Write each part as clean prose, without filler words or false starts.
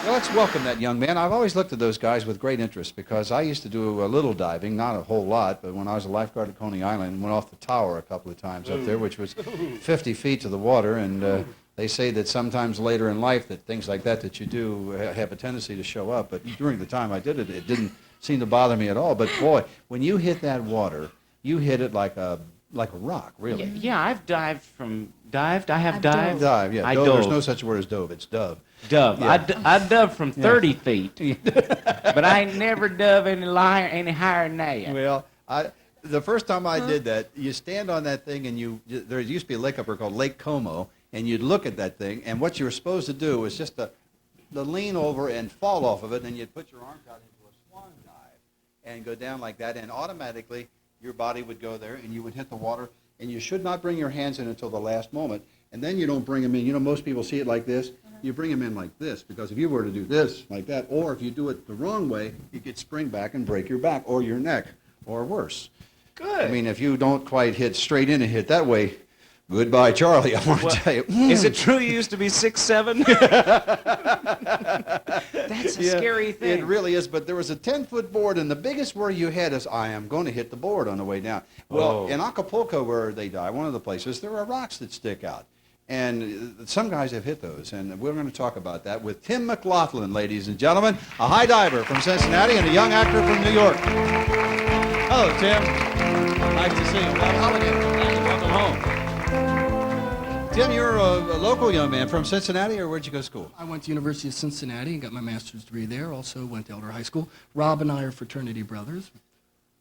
Well, let's welcome that young man. I've always looked at those guys with great interest because I used to do a little diving, not a whole lot, but when I was a lifeguard at Coney Island, went off the tower a couple of times up there, which was 50 feet to the water, and they say that sometimes later in life that things like that you do have a tendency to show up, but during the time I did it, it didn't seem to bother me at all. But boy, when you hit that water, you hit it like a rock, really. Yeah, I've dived. I have dived. Dive, yeah. I Dove. dove. There's no such word as dove. It's dove. Dove. Yeah. I dove from 30 feet, but I ain't never dove any higher than that. Well, the first time I did that, you stand on that thing, and there used to be a lake up there called Lake Como, and you'd look at that thing, and what you were supposed to do was just to lean over and fall off of it, and you'd put your arms out into a swan dive and go down like that, and automatically your body would go there, and you would hit the water, and you should not bring your hands in until the last moment, and then you don't bring them in. You know, most people see it like this. You bring them in like this, because if you were to do this, like that, or if you do it the wrong way, you could spring back and break your back or your neck, or worse. Good. I mean, if you don't quite hit straight in and hit that way, goodbye, Charlie, I want to tell you. Is it true you used to be 6'7"? That's a scary thing. It really is, but there was a 10-foot board, and the biggest worry you had is, I am going to hit the board on the way down. Well, in Acapulco, where they dive, one of the places, there are rocks that stick out. And some guys have hit those, and we're going to talk about that with Tim McLaughlin, ladies and gentlemen, a high diver from Cincinnati and a young actor from New York. Hello, Tim. Nice to see you. Welcome home. Tim, you're a local young man from Cincinnati, or where'd you go to school? I went to University of Cincinnati and got my master's degree there. Also went to Elder High School. Rob and I are fraternity brothers.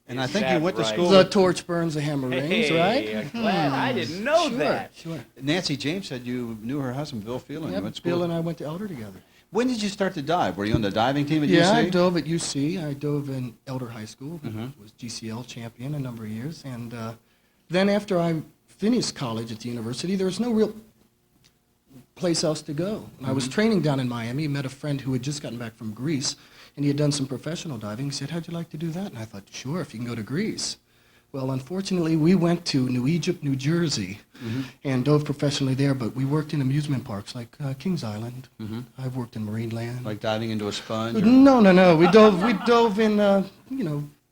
And I think you went to school. The torch burns, the hammer rings, right? I'm glad. I didn't know that. Sure. Nancy James said you knew her husband, Bill Phelan. Yep, Went to school. Bill and I went to Elder together. When did you start to dive? Were you on the diving team at UC? Yeah, I dove at UC. I dove in Elder High School. Was GCL champion a number of years. And then after I finished college at the university, there was no real place else to go. And I was training down in Miami, met a friend who had just gotten back from Greece, and he had done some professional diving. He said, how'd you like to do that? And I thought, sure, if you can go to Greece. Well, unfortunately, we went to New Egypt, New Jersey, and dove professionally there, but we worked in amusement parks like Kings Island. I've worked in Marineland. Like diving into a sponge? No. We dove in,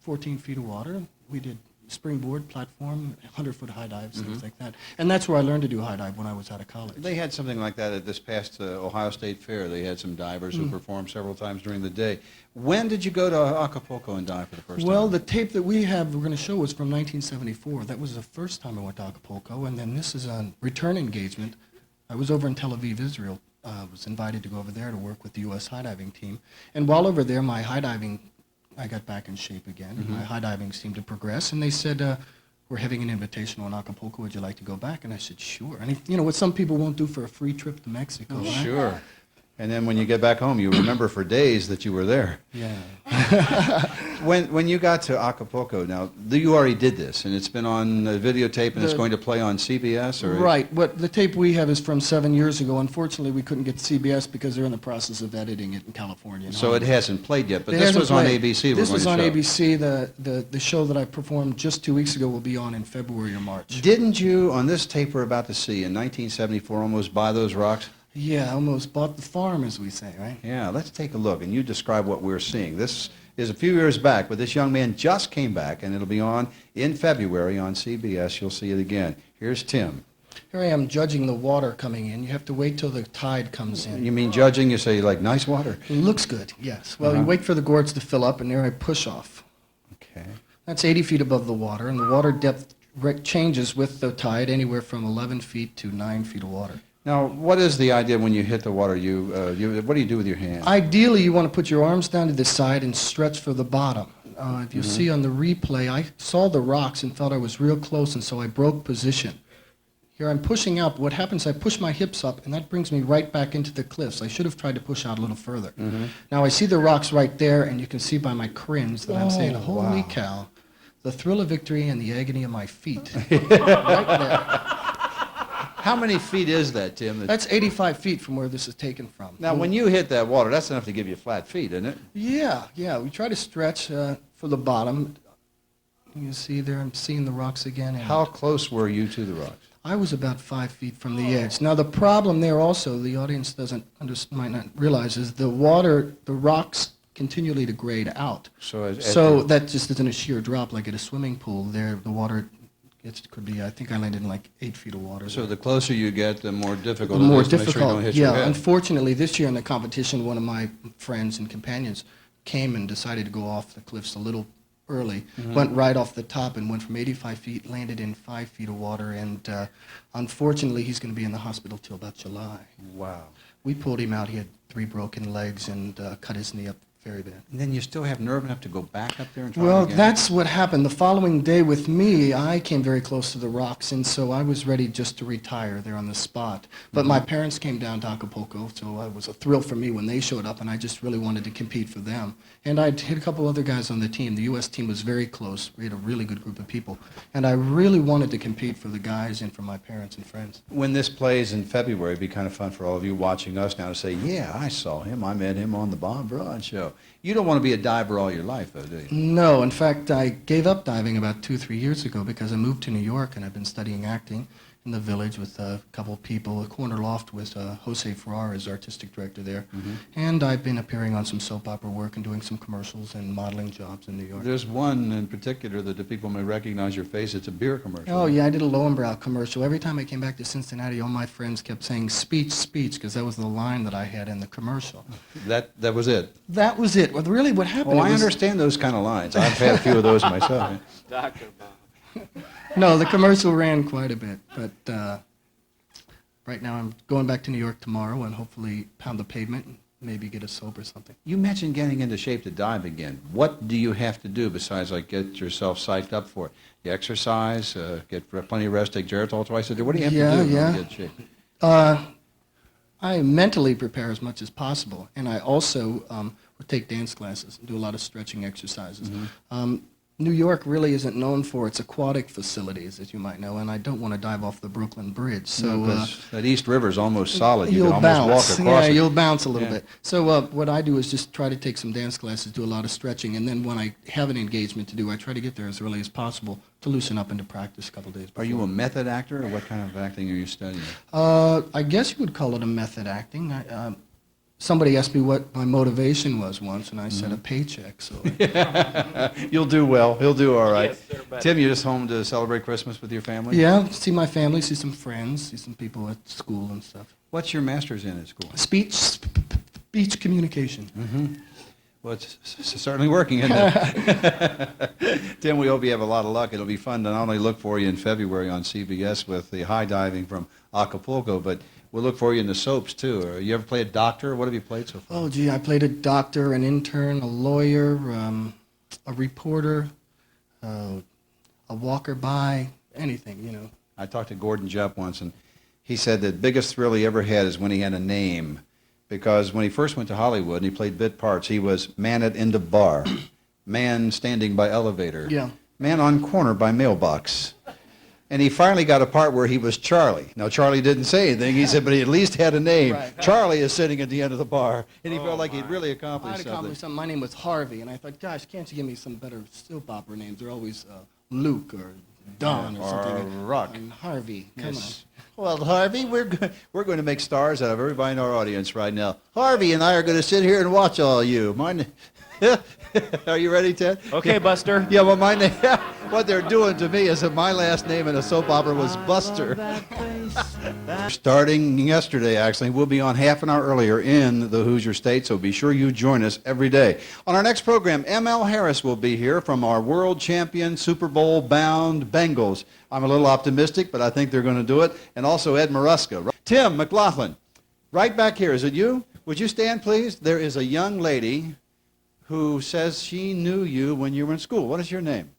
14 feet of water. We did springboard, platform, 100-foot high dives, things like that. And that's where I learned to do high dive when I was out of college. They had something like that at this past Ohio State Fair. They had some divers who performed several times during the day. When did you go to Acapulco and dive for the first time? Well, the tape that we're going to show was from 1974. That was the first time I went to Acapulco, and then this is a return engagement. I was over in Tel Aviv, Israel. I was invited to go over there to work with the U.S. high diving team. And while over there, my high diving, I got back in shape again. My high diving seemed to progress, and they said, we're having an invitational in Acapulco. Would you like to go back? And I said, sure. And what some people won't do for a free trip to Mexico. Right? Sure. And then when you get back home, you remember for days that you were there. Yeah. When you got to Acapulco, now, you already did this, and it's been on videotape, and it's going to play on CBS? Or Right. What the tape we have is from 7 years ago. Unfortunately, we couldn't get CBS because they're in the process of editing it in California. So it hasn't played yet, but It this hasn't was on played. ABC. This was on ABC. The show that I performed just 2 weeks ago will be on in February or March. Didn't you, on this tape we're about to see, in 1974, almost buy those rocks? Yeah, I almost bought the farm, as we say, right? Yeah, let's take a look, and you describe what we're seeing. This is a few years back, but this young man just came back, and it'll be on in February on CBS. You'll see it again. Here's Tim. Here I am judging the water coming in. You have to wait till the tide comes in. You mean judging? You say, like, nice water? It looks good, yes. Well, you wait for the gourds to fill up, and there I push off. Okay. That's 80 feet above the water, and the water depth changes with the tide anywhere from 11 feet to 9 feet of water. Now, what is the idea when you hit the water? What do you do with your hands? Ideally, you want to put your arms down to the side and stretch for the bottom. If you see on the replay, I saw the rocks and felt I was real close, and so I broke position. Here I'm pushing out. What happens, I push my hips up, and that brings me right back into the cliffs. I should have tried to push out a little further. Now, I see the rocks right there, and you can see by my crins that I'm saying, holy cow, the thrill of victory and the agony of my feet. Right there. How many feet is that, Tim? That's 85 feet from where this is taken from. Now, when you hit that water, that's enough to give you flat feet, isn't it? Yeah. We try to stretch for the bottom. You see there, I'm seeing the rocks again. And how close were you to the rocks? I was about 5 feet from the edge. Now, the problem there also, the audience might not realize, is the rocks continually degrade out. So That just isn't a sheer drop like at a swimming pool. There, the water could be, I think I landed in like 8 feet of water. So the closer you get, the more difficult The more it is to make sure you don't difficult, hit your yeah. head. Unfortunately, this year in the competition, one of my friends and companions came and decided to go off the cliffs a little early, went right off the top and went from 85 feet, landed in 5 feet of water, and unfortunately, he's going to be in the hospital till about July. Wow. We pulled him out. He had 3 broken legs and cut his knee up very bad. And then you still have nerve enough to go back up there and try Well, it again? that's what happened. The following day with me, I came very close to the rocks, and so I was ready just to retire there on the spot. But my parents came down to Acapulco, so it was a thrill for me when they showed up, and I just really wanted to compete for them. And I'd hit a couple other guys on the team. The U.S. team was very close. We had a really good group of people. And I really wanted to compete for the guys and for my parents and friends. When this plays in February, it'd be kind of fun for all of you watching us now to say, yeah, I saw him. I met him on the Bob Braun Show. You don't want to be a diver all your life, though, do you? No. In fact, I gave up diving about 2-3 years ago because I moved to New York, and I've been studying acting in the Village with a couple of people. The Corner Loft with Jose Ferrar as artistic director there. And I've been appearing on some soap opera work and doing some commercials and modeling jobs in New York. There's one in particular that the people may recognize your face. It's a beer commercial. Oh, yeah, I did a Lowenbrow commercial. Every time I came back to Cincinnati, all my friends kept saying, speech, speech, because that was the line that I had in the commercial. That was it. That was it. Well, really what happened... Oh, I was- understand those kind of lines. I've had a few of those myself. Dr. Bob. No, the commercial ran quite a bit, but right now I'm going back to New York tomorrow and hopefully pound the pavement and maybe get a soap or something. You mentioned getting into shape to dive again. What do you have to do besides like get yourself psyched up for it? You exercise, get plenty of rest, take Geritol twice a day. What do you have to do to get in shape? I mentally prepare as much as possible, and I also would take dance classes and do a lot of stretching exercises. New York really isn't known for its aquatic facilities, as you might know, and I don't want to dive off the Brooklyn Bridge. So that East River is almost solid. You you'll can almost bounce. walk across Yeah, it. you'll bounce a little Yeah. bit. So what I do is just try to take some dance classes, do a lot of stretching, and then when I have an engagement to do, I try to get there as early as possible to loosen up and to practice a couple days before. Are you a method actor, or what kind of acting are you studying? I guess you would call it a method acting. Somebody asked me what my motivation was once, and I said a paycheck. So You'll do well. He'll do all right. Yes, sir, buddy. Tim, you just home to celebrate Christmas with your family? yeah, see my family, see some friends, see some people at school and stuff. What's your master's in at school? Speech communication. Well, it's certainly working, isn't it? Tim, we hope you have a lot of luck. It'll be fun to not only look for you in February on CBS with the high diving from Acapulco, but we'll look for you in the soaps, too. You ever play a doctor? What have you played so far? Oh, gee, I played a doctor, an intern, a lawyer, a reporter, a walker by, anything, you know. I talked to Gordon Jupp once, and he said the biggest thrill he ever had is when he had a name. Because when he first went to Hollywood and he played bit parts, he was man at end of bar, man standing by elevator, Yeah. man on corner by mailbox. And he finally got a part where he was Charlie. Now, Charlie didn't say anything. He said, but he at least had a name. Right. Charlie is sitting at the end of the bar. And he felt like he'd really accomplished I'd something. accomplished something. My name was Harvey, and I thought, gosh, can't you give me some better soap opera names? They're always Luke or Don or something. Rock. And Harvey, come Yes. Well, Harvey, we're going to make stars out of everybody in our audience right now. Harvey and I are going to sit here and watch all you. Are you ready, Ted? Okay, Buster. Yeah, well, my name, what they're doing to me is that my last name in a soap opera was Buster. Starting yesterday, actually, we'll be on half an hour earlier in the Hoosier State, so be sure you join us every day. On our next program, M.L. Harris will be here from our world champion Super Bowl bound Bengals. I'm a little optimistic, but I think they're going to do it. And also Ed Maruska. Tim McLaughlin, right back here. Is it you? Would you stand, please? There is a young lady who says she knew you when you were in school. What is your name?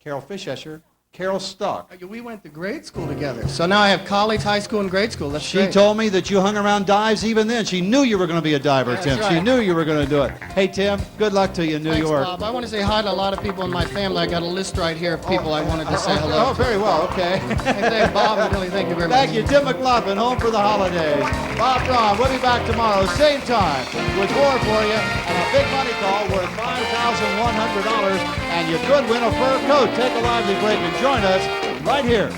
Carol Fischescher. Carol Stock. on. We went to grade school together. So now I have college, high school, and grade school. That's She great. told me that you hung around dives even then. She knew you were going to be a diver, That's Tim. She right. knew you were going to do it. Hey, Tim, good luck to you in New Thanks, York. Bob. I want to say hi to a lot of people in my family. I got a list right here of people I wanted to say hello Oh, very well, okay. to. Hey, thanks, Bob, and really thank you very much. Thank you, Tim McLaughlin, home for the holidays. Bob Braun, we'll be back tomorrow, same time, with more for you, and a big money call worth $5,100, and you could win a fur coat. Take a lively break and join us right here.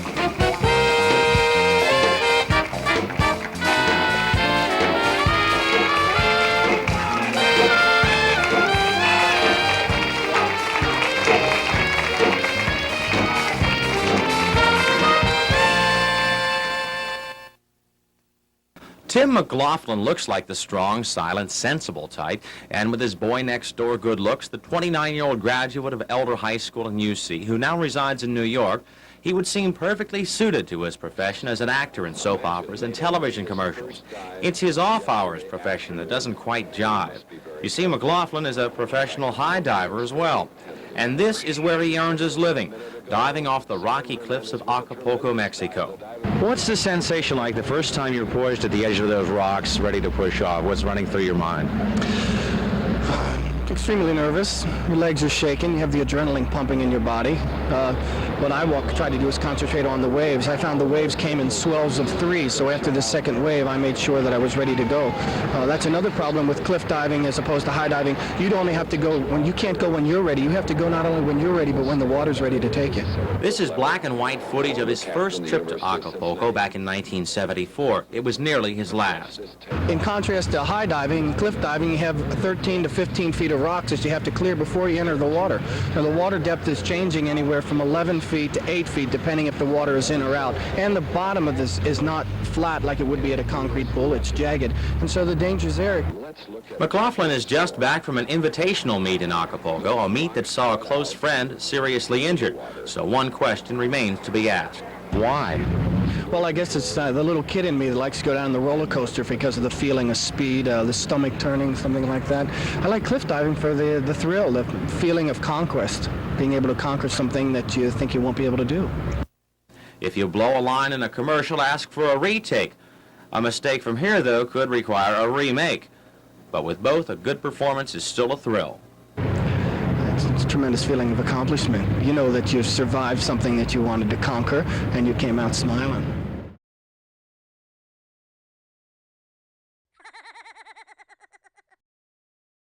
Tim McLaughlin looks like the strong, silent, sensible type, and with his boy-next-door good looks, the 29-year-old graduate of Elder High School in UC, who now resides in New York, he would seem perfectly suited to his profession as an actor in soap operas and television commercials. It's his off-hours profession that doesn't quite jive. You see, McLaughlin is a professional high diver as well, and this is where he earns his living, diving off the rocky cliffs of Acapulco, Mexico. What's the sensation like the first time you're poised at the edge of those rocks, ready to push off? What's running through your mind? Extremely nervous. Your legs are shaking. You have the adrenaline pumping in your body. What I try to do is concentrate on the waves. I found the waves came in swells of 3, so after the second wave, I made sure that I was ready to go. That's another problem with cliff diving as opposed to high diving. You'd only have to go when you can't go when you're ready. You have to go not only when you're ready, but when the water's ready to take you. This is black and white footage of his first trip to Acapulco back in 1974. It was nearly his last. In contrast to high diving, cliff diving, you have 13 to 15 feet of rocks that you have to clear before you enter the water. Now, the water depth is changing anywhere from 11 feet to 8 feet, depending if the water is in or out. And the bottom of this is not flat like it would be at a concrete pool. It's jagged. And so the danger's there. McLaughlin is just back from an invitational meet in Acapulco, a meet that saw a close friend seriously injured. So one question remains to be asked. Why? Well, I guess it's the little kid in me that likes to go down the roller coaster because of the feeling of speed, the stomach turning, something like that. I like cliff diving for the thrill, the feeling of conquest, being able to conquer something that you think you won't be able to do. If you blow a line in a commercial, ask for a retake. A mistake from here, though, could require a remake. But with both, a good performance is still a thrill. It's a tremendous feeling of accomplishment. You know that you survived something that you wanted to conquer, and you came out smiling.